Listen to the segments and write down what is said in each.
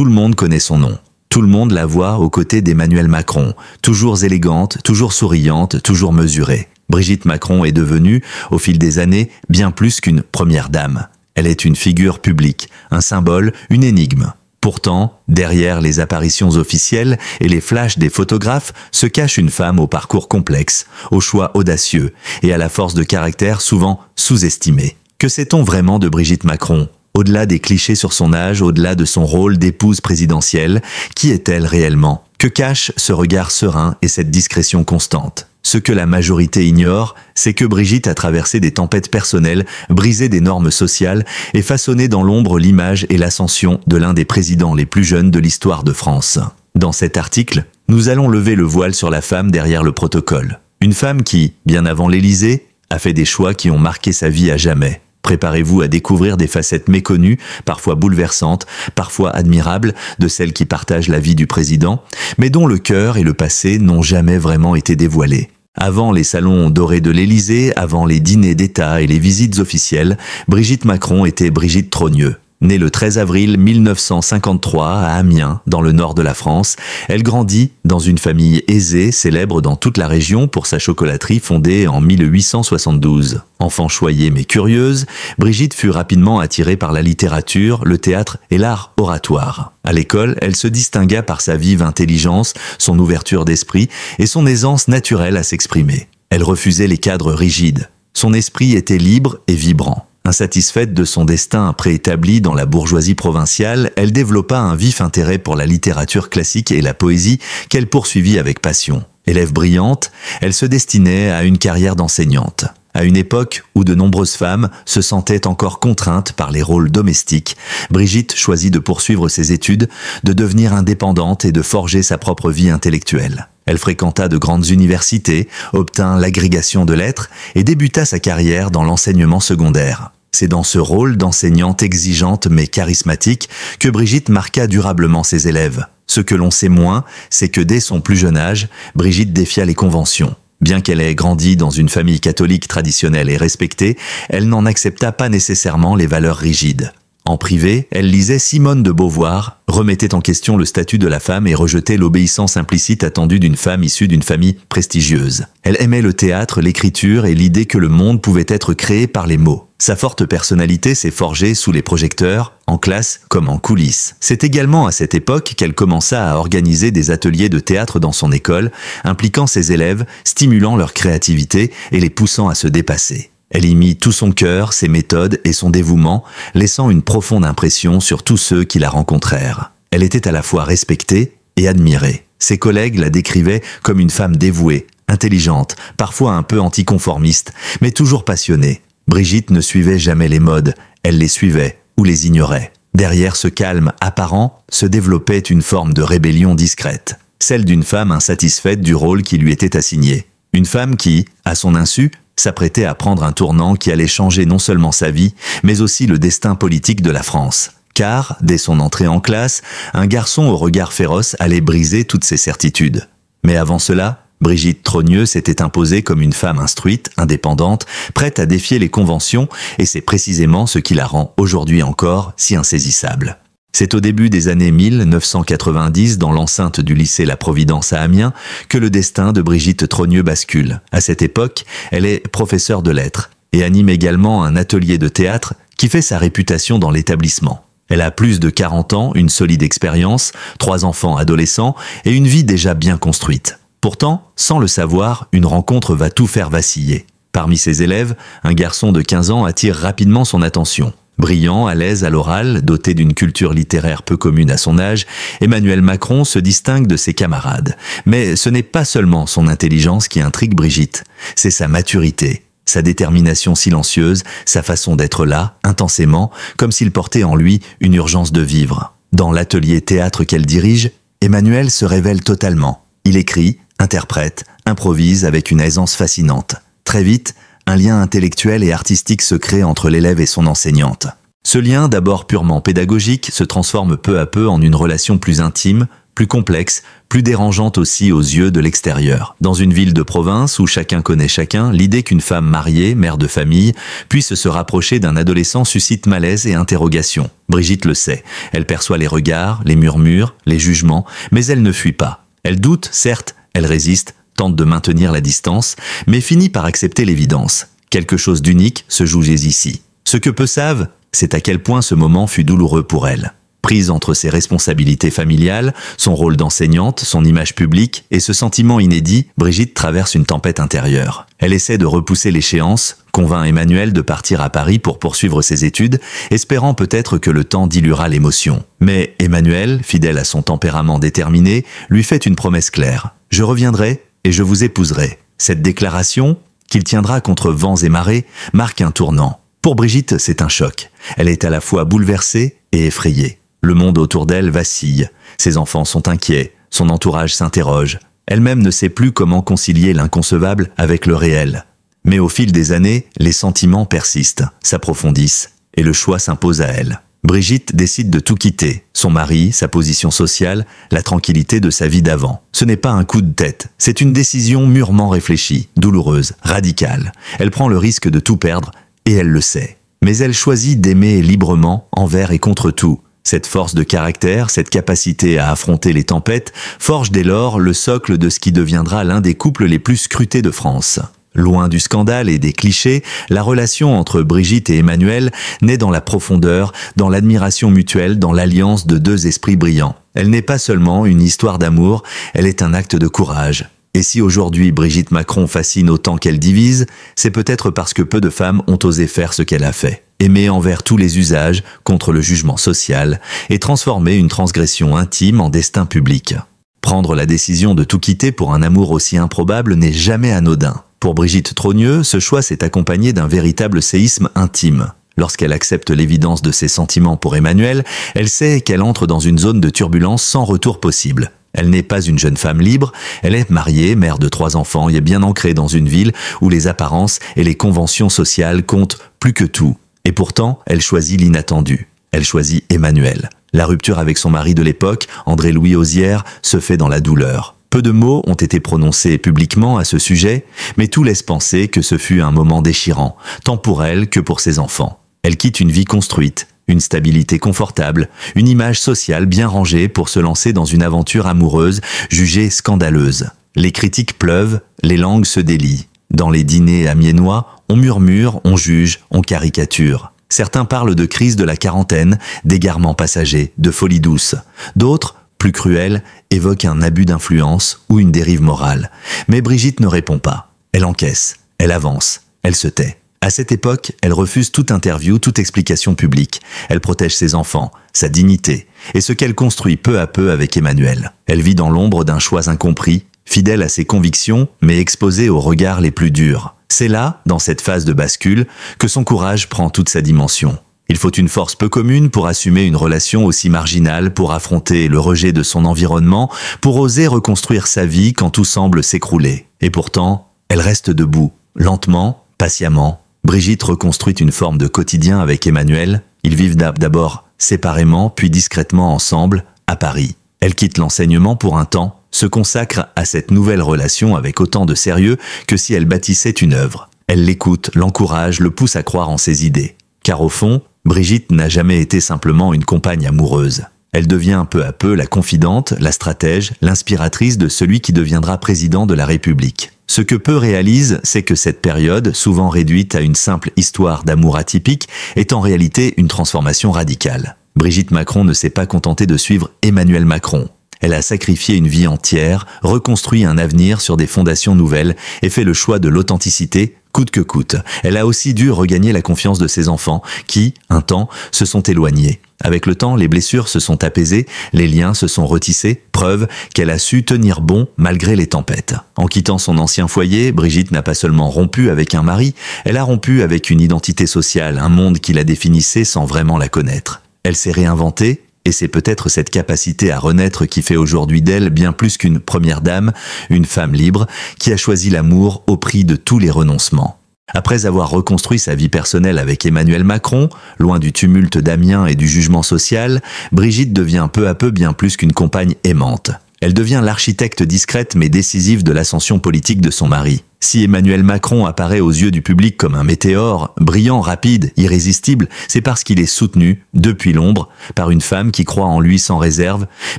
tout le monde connaît son nom. Tout le monde la voit aux côtés d'Emmanuel Macron, toujours élégante, toujours souriante, toujours mesurée. Brigitte Macron est devenue, au fil des années, bien plus qu'une première dame. Elle est une figure publique, un symbole, une énigme. Pourtant, derrière les apparitions officielles et les flashs des photographes, se cache une femme au parcours complexe, aux choix audacieux et à la force de caractère souvent sous-estimée. Que sait-on vraiment de Brigitte Macron ? Au-delà des clichés sur son âge, au-delà de son rôle d'épouse présidentielle, qui est-elle réellement ? Que cache ce regard serein et cette discrétion constante ? Ce que la majorité ignore, c'est que Brigitte a traversé des tempêtes personnelles, brisé des normes sociales et façonné dans l'ombre l'image et l'ascension de l'un des présidents les plus jeunes de l'histoire de France. Dans cet article, nous allons lever le voile sur la femme derrière le protocole. Une femme qui, bien avant l'Élysée, a fait des choix qui ont marqué sa vie à jamais. Préparez-vous à découvrir des facettes méconnues, parfois bouleversantes, parfois admirables, de celles qui partagent la vie du président, mais dont le cœur et le passé n'ont jamais vraiment été dévoilés. Avant les salons dorés de l'Élysée, avant les dîners d'État et les visites officielles, Brigitte Macron était Brigitte Trogneux. Née le 13 avril 1953 à Amiens, dans le nord de la France, elle grandit dans une famille aisée, célèbre dans toute la région pour sa chocolaterie fondée en 1872. Enfant choyée mais curieuse, Brigitte fut rapidement attirée par la littérature, le théâtre et l'art oratoire. À l'école, elle se distingua par sa vive intelligence, son ouverture d'esprit et son aisance naturelle à s'exprimer. Elle refusait les cadres rigides. Son esprit était libre et vibrant. Insatisfaite de son destin préétabli dans la bourgeoisie provinciale, elle développa un vif intérêt pour la littérature classique et la poésie qu'elle poursuivit avec passion. Élève brillante, elle se destinait à une carrière d'enseignante. À une époque où de nombreuses femmes se sentaient encore contraintes par les rôles domestiques, Brigitte choisit de poursuivre ses études, de devenir indépendante et de forger sa propre vie intellectuelle. Elle fréquenta de grandes universités, obtint l'agrégation de lettres et débuta sa carrière dans l'enseignement secondaire. C'est dans ce rôle d'enseignante exigeante mais charismatique que Brigitte marqua durablement ses élèves. Ce que l'on sait moins, c'est que dès son plus jeune âge, Brigitte défia les conventions. Bien qu'elle ait grandi dans une famille catholique traditionnelle et respectée, elle n'en accepta pas nécessairement les valeurs rigides. En privé, elle lisait Simone de Beauvoir, remettait en question le statut de la femme et rejetait l'obéissance implicite attendue d'une femme issue d'une famille prestigieuse. Elle aimait le théâtre, l'écriture et l'idée que le monde pouvait être créé par les mots. Sa forte personnalité s'est forgée sous les projecteurs, en classe comme en coulisses. C'est également à cette époque qu'elle commença à organiser des ateliers de théâtre dans son école, impliquant ses élèves, stimulant leur créativité et les poussant à se dépasser. Elle y mit tout son cœur, ses méthodes et son dévouement, laissant une profonde impression sur tous ceux qui la rencontrèrent. Elle était à la fois respectée et admirée. Ses collègues la décrivaient comme une femme dévouée, intelligente, parfois un peu anticonformiste, mais toujours passionnée. Brigitte ne suivait jamais les modes, elle les suivait ou les ignorait. Derrière ce calme apparent se développait une forme de rébellion discrète, celle d'une femme insatisfaite du rôle qui lui était assigné. Une femme qui, à son insu, s'apprêtait à prendre un tournant qui allait changer non seulement sa vie, mais aussi le destin politique de la France. Car, dès son entrée en classe, un garçon au regard féroce allait briser toutes ses certitudes. Mais avant cela, Brigitte Trogneux s'était imposée comme une femme instruite, indépendante, prête à défier les conventions, et c'est précisément ce qui la rend aujourd'hui encore si insaisissable. C'est au début des années 1990, dans l'enceinte du lycée La Providence à Amiens, que le destin de Brigitte Trogneux bascule. À cette époque, elle est professeure de lettres et anime également un atelier de théâtre qui fait sa réputation dans l'établissement. Elle a plus de 40 ans, une solide expérience, 3 enfants adolescents et une vie déjà bien construite. Pourtant, sans le savoir, une rencontre va tout faire vaciller. Parmi ses élèves, un garçon de 15 ans attire rapidement son attention. Brillant, à l'aise à l'oral, doté d'une culture littéraire peu commune à son âge, Emmanuel Macron se distingue de ses camarades. Mais ce n'est pas seulement son intelligence qui intrigue Brigitte, c'est sa maturité, sa détermination silencieuse, sa façon d'être là, intensément, comme s'il portait en lui une urgence de vivre. Dans l'atelier théâtre qu'elle dirige, Emmanuel se révèle totalement. Il écrit, interprète, improvise avec une aisance fascinante. Très vite, un lien intellectuel et artistique se crée entre l'élève et son enseignante. Ce lien, d'abord purement pédagogique, se transforme peu à peu en une relation plus intime, plus complexe, plus dérangeante aussi aux yeux de l'extérieur. Dans une ville de province où chacun connaît chacun, l'idée qu'une femme mariée, mère de famille, puisse se rapprocher d'un adolescent suscite malaise et interrogation. Brigitte le sait. Elle perçoit les regards, les murmures, les jugements, mais elle ne fuit pas. Elle doute, certes, elle résiste, tente de maintenir la distance, mais finit par accepter l'évidence. Quelque chose d'unique se joue ici. Ce que peu savent, c'est à quel point ce moment fut douloureux pour elle. Prise entre ses responsabilités familiales, son rôle d'enseignante, son image publique et ce sentiment inédit, Brigitte traverse une tempête intérieure. Elle essaie de repousser l'échéance, convainc Emmanuel de partir à Paris pour poursuivre ses études, espérant peut-être que le temps diluera l'émotion. Mais Emmanuel, fidèle à son tempérament déterminé, lui fait une promesse claire. « Je reviendrai et je vous épouserai ». Cette déclaration, qu'il tiendra contre vents et marées, marque un tournant. Pour Brigitte, c'est un choc. Elle est à la fois bouleversée et effrayée. Le monde autour d'elle vacille, ses enfants sont inquiets, son entourage s'interroge. Elle-même ne sait plus comment concilier l'inconcevable avec le réel. Mais au fil des années, les sentiments persistent, s'approfondissent, et le choix s'impose à elle. Brigitte décide de tout quitter, son mari, sa position sociale, la tranquillité de sa vie d'avant. Ce n'est pas un coup de tête, c'est une décision mûrement réfléchie, douloureuse, radicale. Elle prend le risque de tout perdre, et elle le sait. Mais elle choisit d'aimer librement, envers et contre tout. Cette force de caractère, cette capacité à affronter les tempêtes, forge dès lors le socle de ce qui deviendra l'un des couples les plus scrutés de France. Loin du scandale et des clichés, la relation entre Brigitte et Emmanuel naît dans la profondeur, dans l'admiration mutuelle, dans l'alliance de deux esprits brillants. Elle n'est pas seulement une histoire d'amour, elle est un acte de courage. Et si aujourd'hui Brigitte Macron fascine autant qu'elle divise, c'est peut-être parce que peu de femmes ont osé faire ce qu'elle a fait. Aimer envers tous les usages, contre le jugement social, et transformer une transgression intime en destin public. Prendre la décision de tout quitter pour un amour aussi improbable n'est jamais anodin. Pour Brigitte Trogneux, ce choix s'est accompagné d'un véritable séisme intime. Lorsqu'elle accepte l'évidence de ses sentiments pour Emmanuel, elle sait qu'elle entre dans une zone de turbulence sans retour possible. Elle n'est pas une jeune femme libre, elle est mariée, mère de 3 enfants et bien ancrée dans une ville où les apparences et les conventions sociales comptent plus que tout. Et pourtant, elle choisit l'inattendu. Elle choisit Emmanuel. La rupture avec son mari de l'époque, André-Louis Ozière, se fait dans la douleur. Peu de mots ont été prononcés publiquement à ce sujet, mais tout laisse penser que ce fut un moment déchirant, tant pour elle que pour ses enfants. Elle quitte une vie construite, une stabilité confortable, une image sociale bien rangée pour se lancer dans une aventure amoureuse jugée scandaleuse. Les critiques pleuvent, les langues se délient. Dans les dîners amiénois, on murmure, on juge, on caricature. Certains parlent de crise de la quarantaine, d'égarement passager, de folie douce. D'autres, plus cruels, évoquent un abus d'influence ou une dérive morale. Mais Brigitte ne répond pas. Elle encaisse, elle avance, elle se tait. À cette époque, elle refuse toute interview, toute explication publique. Elle protège ses enfants, sa dignité, et ce qu'elle construit peu à peu avec Emmanuel. Elle vit dans l'ombre d'un choix incompris, fidèle à ses convictions, mais exposée aux regards les plus durs. C'est là, dans cette phase de bascule, que son courage prend toute sa dimension. Il faut une force peu commune pour assumer une relation aussi marginale, pour affronter le rejet de son environnement, pour oser reconstruire sa vie quand tout semble s'écrouler. Et pourtant, elle reste debout, lentement, patiemment. Brigitte reconstruit une forme de quotidien avec Emmanuel. Ils vivent d'abord séparément, puis discrètement ensemble, à Paris. Elle quitte l'enseignement pour un temps, se consacre à cette nouvelle relation avec autant de sérieux que si elle bâtissait une œuvre. Elle l'écoute, l'encourage, le pousse à croire en ses idées. Car au fond, Brigitte n'a jamais été simplement une compagne amoureuse. Elle devient peu à peu la confidente, la stratège, l'inspiratrice de celui qui deviendra président de la République. Ce que peu réalisent, c'est que cette période, souvent réduite à une simple histoire d'amour atypique, est en réalité une transformation radicale. Brigitte Macron ne s'est pas contentée de suivre Emmanuel Macron. Elle a sacrifié une vie entière, reconstruit un avenir sur des fondations nouvelles et fait le choix de l'authenticité, coûte que coûte. Elle a aussi dû regagner la confiance de ses enfants qui, un temps, se sont éloignés. Avec le temps, les blessures se sont apaisées, les liens se sont retissés, preuve qu'elle a su tenir bon malgré les tempêtes. En quittant son ancien foyer, Brigitte n'a pas seulement rompu avec un mari, elle a rompu avec une identité sociale, un monde qui la définissait sans vraiment la connaître. Elle s'est réinventée, et c'est peut-être cette capacité à renaître qui fait aujourd'hui d'elle bien plus qu'une première dame, une femme libre, qui a choisi l'amour au prix de tous les renoncements. Après avoir reconstruit sa vie personnelle avec Emmanuel Macron, loin du tumulte d'Amiens et du jugement social, Brigitte devient peu à peu bien plus qu'une compagne aimante. Elle devient l'architecte discrète mais décisive de l'ascension politique de son mari. Si Emmanuel Macron apparaît aux yeux du public comme un météore, brillant, rapide, irrésistible, c'est parce qu'il est soutenu, depuis l'ombre, par une femme qui croit en lui sans réserve,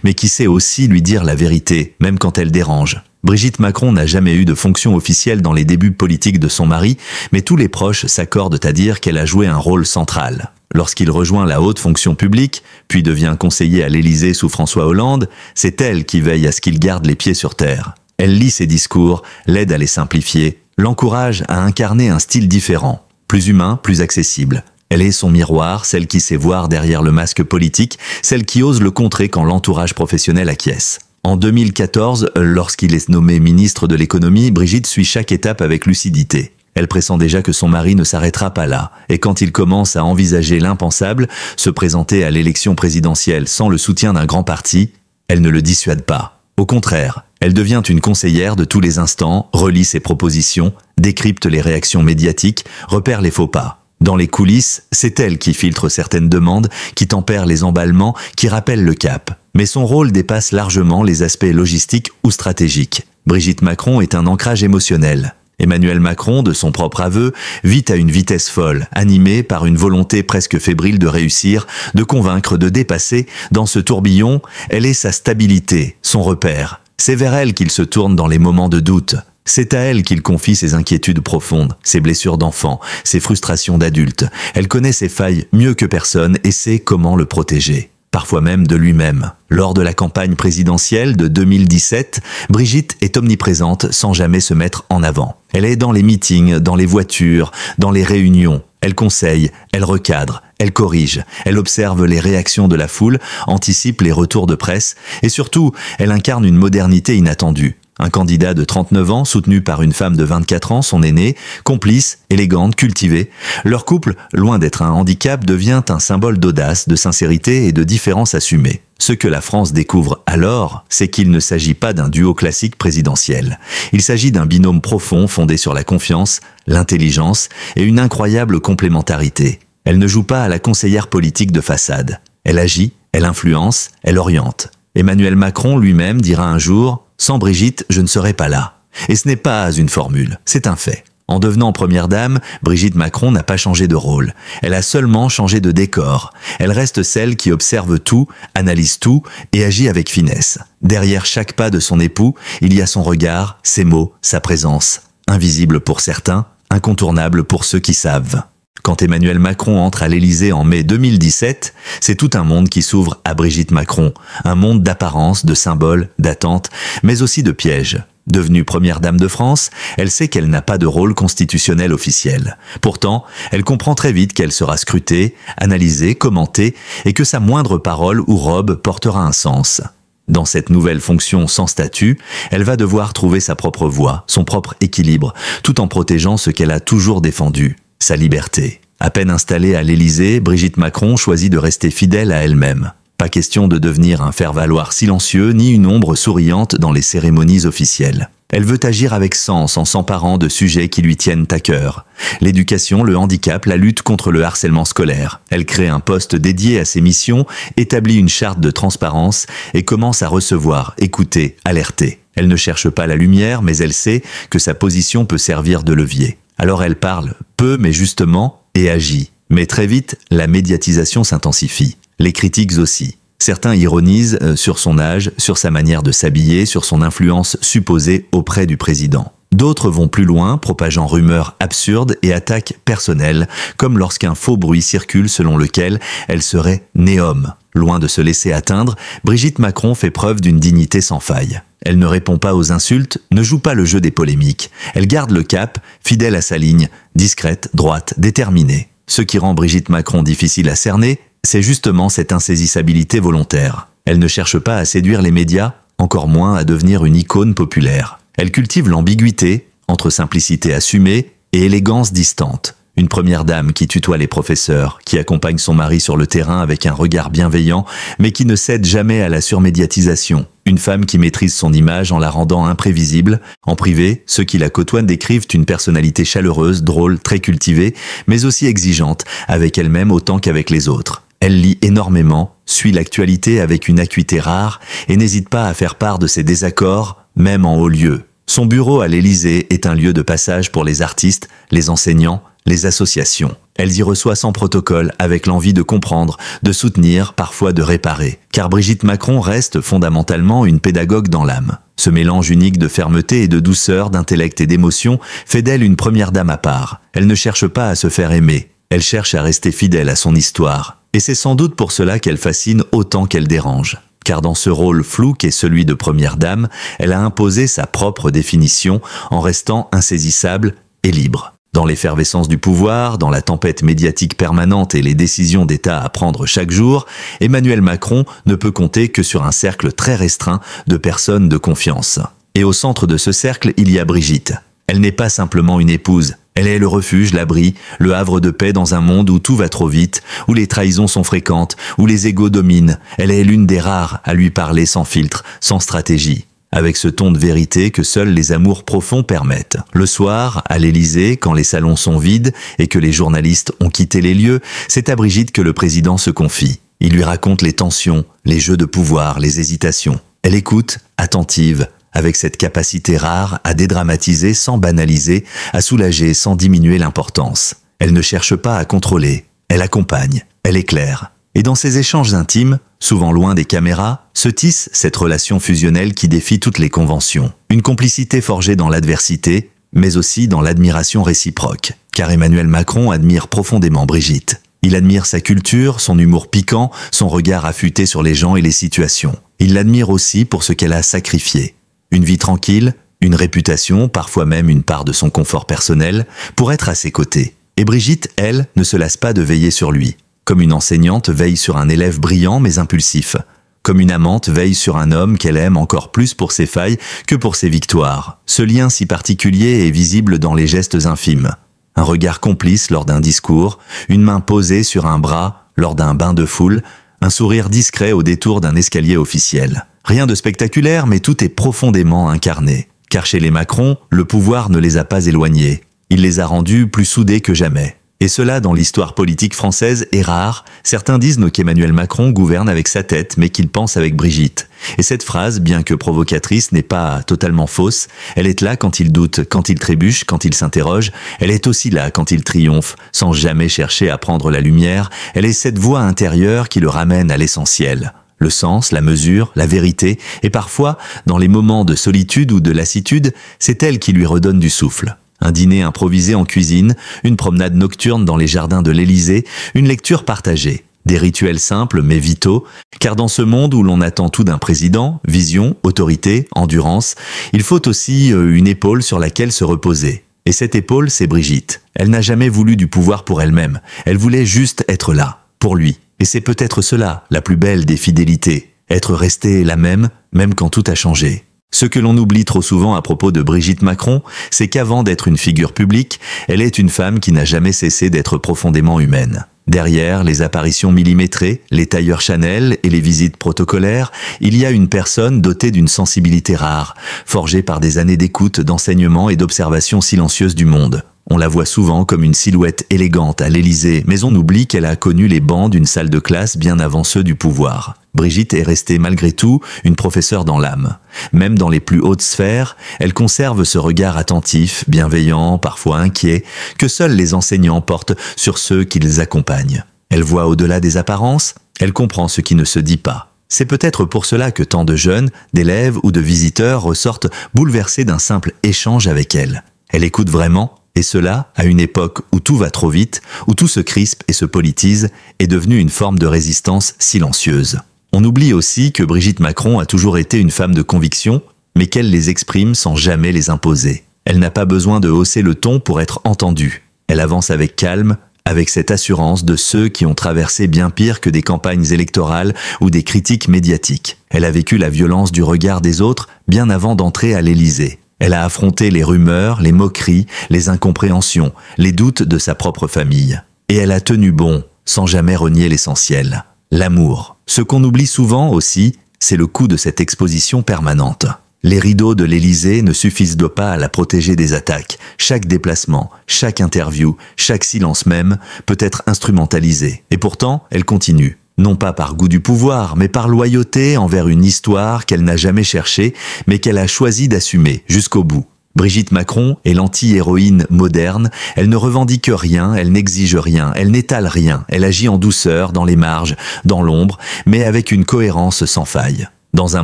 mais qui sait aussi lui dire la vérité, même quand elle dérange. Brigitte Macron n'a jamais eu de fonction officielle dans les débuts politiques de son mari, mais tous les proches s'accordent à dire qu'elle a joué un rôle central. Lorsqu'il rejoint la haute fonction publique, puis devient conseiller à l'Élysée sous François Hollande, c'est elle qui veille à ce qu'il garde les pieds sur terre. Elle lit ses discours, l'aide à les simplifier, l'encourage à incarner un style différent, plus humain, plus accessible. Elle est son miroir, celle qui sait voir derrière le masque politique, celle qui ose le contrer quand l'entourage professionnel acquiesce. En 2014, lorsqu'il est nommé ministre de l'économie, Brigitte suit chaque étape avec lucidité. Elle pressent déjà que son mari ne s'arrêtera pas là, et quand il commence à envisager l'impensable, se présenter à l'élection présidentielle sans le soutien d'un grand parti, elle ne le dissuade pas. Au contraire, elle devient une conseillère de tous les instants, relit ses propositions, décrypte les réactions médiatiques, repère les faux pas. Dans les coulisses, c'est elle qui filtre certaines demandes, qui tempère les emballements, qui rappelle le cap. Mais son rôle dépasse largement les aspects logistiques ou stratégiques. Brigitte Macron est un ancrage émotionnel. Emmanuel Macron, de son propre aveu, vit à une vitesse folle, animé par une volonté presque fébrile de réussir, de convaincre, de dépasser. Dans ce tourbillon, elle est sa stabilité, son repère. C'est vers elle qu'il se tourne dans les moments de doute. C'est à elle qu'il confie ses inquiétudes profondes, ses blessures d'enfant, ses frustrations d'adulte. Elle connaît ses failles mieux que personne et sait comment le protéger. Parfois même de lui-même. Lors de la campagne présidentielle de 2017, Brigitte est omniprésente sans jamais se mettre en avant. Elle est dans les meetings, dans les voitures, dans les réunions. Elle conseille, elle recadre, elle corrige, elle observe les réactions de la foule, anticipe les retours de presse et surtout, elle incarne une modernité inattendue. Un candidat de 39 ans, soutenu par une femme de 24 ans, son aînée, complice, élégante, cultivée. Leur couple, loin d'être un handicap, devient un symbole d'audace, de sincérité et de différence assumée. Ce que la France découvre alors, c'est qu'il ne s'agit pas d'un duo classique présidentiel. Il s'agit d'un binôme profond fondé sur la confiance, l'intelligence et une incroyable complémentarité. Elle ne joue pas à la conseillère politique de façade. Elle agit, elle influence, elle oriente. Emmanuel Macron lui-même dira un jour « Sans Brigitte, je ne serais pas là ». Et ce n'est pas une formule, c'est un fait. En devenant première dame, Brigitte Macron n'a pas changé de rôle. Elle a seulement changé de décor. Elle reste celle qui observe tout, analyse tout et agit avec finesse. Derrière chaque pas de son époux, il y a son regard, ses mots, sa présence. Invisible pour certains, incontournable pour ceux qui savent. Quand Emmanuel Macron entre à l'Élysée en mai 2017, c'est tout un monde qui s'ouvre à Brigitte Macron. Un monde d'apparence, de symboles, d'attentes, mais aussi de pièges. Devenue première dame de France, elle sait qu'elle n'a pas de rôle constitutionnel officiel. Pourtant, elle comprend très vite qu'elle sera scrutée, analysée, commentée, et que sa moindre parole ou robe portera un sens. Dans cette nouvelle fonction sans statut, elle va devoir trouver sa propre voie, son propre équilibre, tout en protégeant ce qu'elle a toujours défendu. Sa liberté. À peine installée à l'Élysée, Brigitte Macron choisit de rester fidèle à elle-même. Pas question de devenir un faire-valoir silencieux ni une ombre souriante dans les cérémonies officielles. Elle veut agir avec sens en s'emparant de sujets qui lui tiennent à cœur. L'éducation, le handicap, la lutte contre le harcèlement scolaire. Elle crée un poste dédié à ses missions, établit une charte de transparence et commence à recevoir, écouter, alerter. Elle ne cherche pas la lumière, mais elle sait que sa position peut servir de levier. Alors elle parle, peu mais justement, et agit. Mais très vite, la médiatisation s'intensifie. Les critiques aussi. Certains ironisent sur son âge, sur sa manière de s'habiller, sur son influence supposée auprès du président. D'autres vont plus loin, propageant rumeurs absurdes et attaques personnelles, comme lorsqu'un faux bruit circule selon lequel elle serait née homme. Loin de se laisser atteindre, Brigitte Macron fait preuve d'une dignité sans faille. Elle ne répond pas aux insultes, ne joue pas le jeu des polémiques. Elle garde le cap, fidèle à sa ligne, discrète, droite, déterminée. Ce qui rend Brigitte Macron difficile à cerner, c'est justement cette insaisissabilité volontaire. Elle ne cherche pas à séduire les médias, encore moins à devenir une icône populaire. Elle cultive l'ambiguïté, entre simplicité assumée et élégance distante. Une première dame qui tutoie les professeurs, qui accompagne son mari sur le terrain avec un regard bienveillant, mais qui ne cède jamais à la surmédiatisation. Une femme qui maîtrise son image en la rendant imprévisible. En privé, ceux qui la côtoient décrivent une personnalité chaleureuse, drôle, très cultivée, mais aussi exigeante, avec elle-même autant qu'avec les autres. Elle lit énormément, suit l'actualité avec une acuité rare et n'hésite pas à faire part de ses désaccords, même en haut lieu. Son bureau à l'Élysée est un lieu de passage pour les artistes, les enseignants, les associations. Elle y reçoit sans protocole, avec l'envie de comprendre, de soutenir, parfois de réparer. Car Brigitte Macron reste fondamentalement une pédagogue dans l'âme. Ce mélange unique de fermeté et de douceur, d'intellect et d'émotion fait d'elle une première dame à part. Elle ne cherche pas à se faire aimer, elle cherche à rester fidèle à son histoire. Et c'est sans doute pour cela qu'elle fascine autant qu'elle dérange. Car dans ce rôle flou qu'est celui de première dame, elle a imposé sa propre définition en restant insaisissable et libre. Dans l'effervescence du pouvoir, dans la tempête médiatique permanente et les décisions d'État à prendre chaque jour, Emmanuel Macron ne peut compter que sur un cercle très restreint de personnes de confiance. Et au centre de ce cercle, il y a Brigitte. Elle n'est pas simplement une épouse, elle est le refuge, l'abri, le havre de paix dans un monde où tout va trop vite, où les trahisons sont fréquentes, où les égos dominent. Elle est l'une des rares à lui parler sans filtre, sans stratégie. Avec ce ton de vérité que seuls les amours profonds permettent. Le soir, à l'Élysée, quand les salons sont vides et que les journalistes ont quitté les lieux, c'est à Brigitte que le président se confie. Il lui raconte les tensions, les jeux de pouvoir, les hésitations. Elle écoute, attentive, avec cette capacité rare à dédramatiser sans banaliser, à soulager sans diminuer l'importance. Elle ne cherche pas à contrôler, elle accompagne, elle éclaire. Et dans ces échanges intimes, souvent loin des caméras, se tisse cette relation fusionnelle qui défie toutes les conventions. Une complicité forgée dans l'adversité, mais aussi dans l'admiration réciproque. Car Emmanuel Macron admire profondément Brigitte. Il admire sa culture, son humour piquant, son regard affûté sur les gens et les situations. Il l'admire aussi pour ce qu'elle a sacrifié. Une vie tranquille, une réputation, parfois même une part de son confort personnel, pour être à ses côtés. Et Brigitte, elle, ne se lasse pas de veiller sur lui. Comme une enseignante veille sur un élève brillant mais impulsif. Comme une amante veille sur un homme qu'elle aime encore plus pour ses failles que pour ses victoires. Ce lien si particulier est visible dans les gestes infimes. Un regard complice lors d'un discours, une main posée sur un bras lors d'un bain de foule, un sourire discret au détour d'un escalier officiel. Rien de spectaculaire, mais tout est profondément incarné. Car chez les Macron, le pouvoir ne les a pas éloignés. Il les a rendus plus soudés que jamais. Et cela, dans l'histoire politique française, est rare. Certains disent qu'Emmanuel Macron gouverne avec sa tête, mais qu'il pense avec Brigitte. Et cette phrase, bien que provocatrice, n'est pas totalement fausse. Elle est là quand il doute, quand il trébuche, quand il s'interroge. Elle est aussi là quand il triomphe, sans jamais chercher à prendre la lumière. Elle est cette voix intérieure qui le ramène à l'essentiel. Le sens, la mesure, la vérité, et parfois, dans les moments de solitude ou de lassitude, c'est elle qui lui redonne du souffle. Un dîner improvisé en cuisine, une promenade nocturne dans les jardins de l'Élysée, une lecture partagée. Des rituels simples mais vitaux, car dans ce monde où l'on attend tout d'un président, vision, autorité, endurance, il faut aussi une épaule sur laquelle se reposer. Et cette épaule, c'est Brigitte. Elle n'a jamais voulu du pouvoir pour elle-même, elle voulait juste être là, pour lui. Et c'est peut-être cela, la plus belle des fidélités, être restée la même quand tout a changé. Ce que l'on oublie trop souvent à propos de Brigitte Macron, c'est qu'avant d'être une figure publique, elle est une femme qui n'a jamais cessé d'être profondément humaine. Derrière les apparitions millimétrées, les tailleurs Chanel et les visites protocolaires, il y a une personne dotée d'une sensibilité rare, forgée par des années d'écoute, d'enseignement et d'observation silencieuse du monde. On la voit souvent comme une silhouette élégante à l'Élysée, mais on oublie qu'elle a connu les bancs d'une salle de classe bien avant ceux du pouvoir. Brigitte est restée malgré tout une professeure dans l'âme. Même dans les plus hautes sphères, elle conserve ce regard attentif, bienveillant, parfois inquiet, que seuls les enseignants portent sur ceux qui les accompagnent. Elle voit au-delà des apparences, elle comprend ce qui ne se dit pas. C'est peut-être pour cela que tant de jeunes, d'élèves ou de visiteurs ressortent bouleversés d'un simple échange avec elle. Elle écoute vraiment, et cela, à une époque où tout va trop vite, où tout se crispe et se politise, est devenu une forme de résistance silencieuse. On oublie aussi que Brigitte Macron a toujours été une femme de conviction, mais qu'elle les exprime sans jamais les imposer. Elle n'a pas besoin de hausser le ton pour être entendue. Elle avance avec calme, avec cette assurance de ceux qui ont traversé bien pire que des campagnes électorales ou des critiques médiatiques. Elle a vécu la violence du regard des autres bien avant d'entrer à l'Élysée. Elle a affronté les rumeurs, les moqueries, les incompréhensions, les doutes de sa propre famille. Et elle a tenu bon, sans jamais renier l'essentiel. L'amour. Ce qu'on oublie souvent aussi, c'est le coût de cette exposition permanente. Les rideaux de l'Élysée ne suffisent pas à la protéger des attaques. Chaque déplacement, chaque interview, chaque silence même peut être instrumentalisé. Et pourtant, elle continue. Non pas par goût du pouvoir, mais par loyauté envers une histoire qu'elle n'a jamais cherchée, mais qu'elle a choisi d'assumer jusqu'au bout. Brigitte Macron est l'anti-héroïne moderne, elle ne revendique rien, elle n'exige rien, elle n'étale rien, elle agit en douceur, dans les marges, dans l'ombre, mais avec une cohérence sans faille. Dans un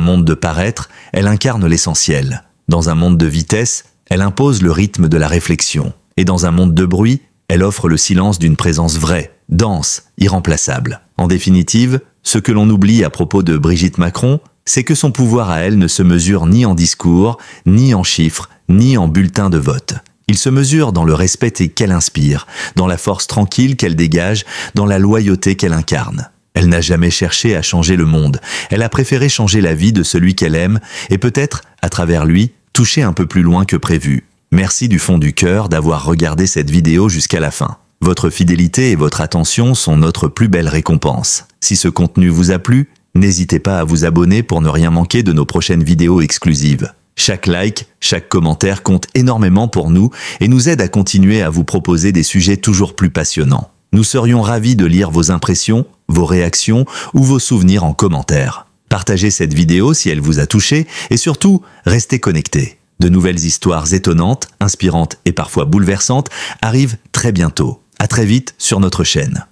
monde de paraître, elle incarne l'essentiel. Dans un monde de vitesse, elle impose le rythme de la réflexion. Et dans un monde de bruit, elle offre le silence d'une présence vraie, dense, irremplaçable. En définitive, ce que l'on oublie à propos de Brigitte Macron, c'est que son pouvoir à elle ne se mesure ni en discours, ni en chiffres, ni en bulletins de vote. Il se mesure dans le respect qu'elle inspire, dans la force tranquille qu'elle dégage, dans la loyauté qu'elle incarne. Elle n'a jamais cherché à changer le monde. Elle a préféré changer la vie de celui qu'elle aime et peut-être, à travers lui, toucher un peu plus loin que prévu. Merci du fond du cœur d'avoir regardé cette vidéo jusqu'à la fin. Votre fidélité et votre attention sont notre plus belle récompense. Si ce contenu vous a plu, n'hésitez pas à vous abonner pour ne rien manquer de nos prochaines vidéos exclusives. Chaque like, chaque commentaire compte énormément pour nous et nous aide à continuer à vous proposer des sujets toujours plus passionnants. Nous serions ravis de lire vos impressions, vos réactions ou vos souvenirs en commentaire. Partagez cette vidéo si elle vous a touché et surtout, restez connectés. De nouvelles histoires étonnantes, inspirantes et parfois bouleversantes arrivent très bientôt. À très vite sur notre chaîne.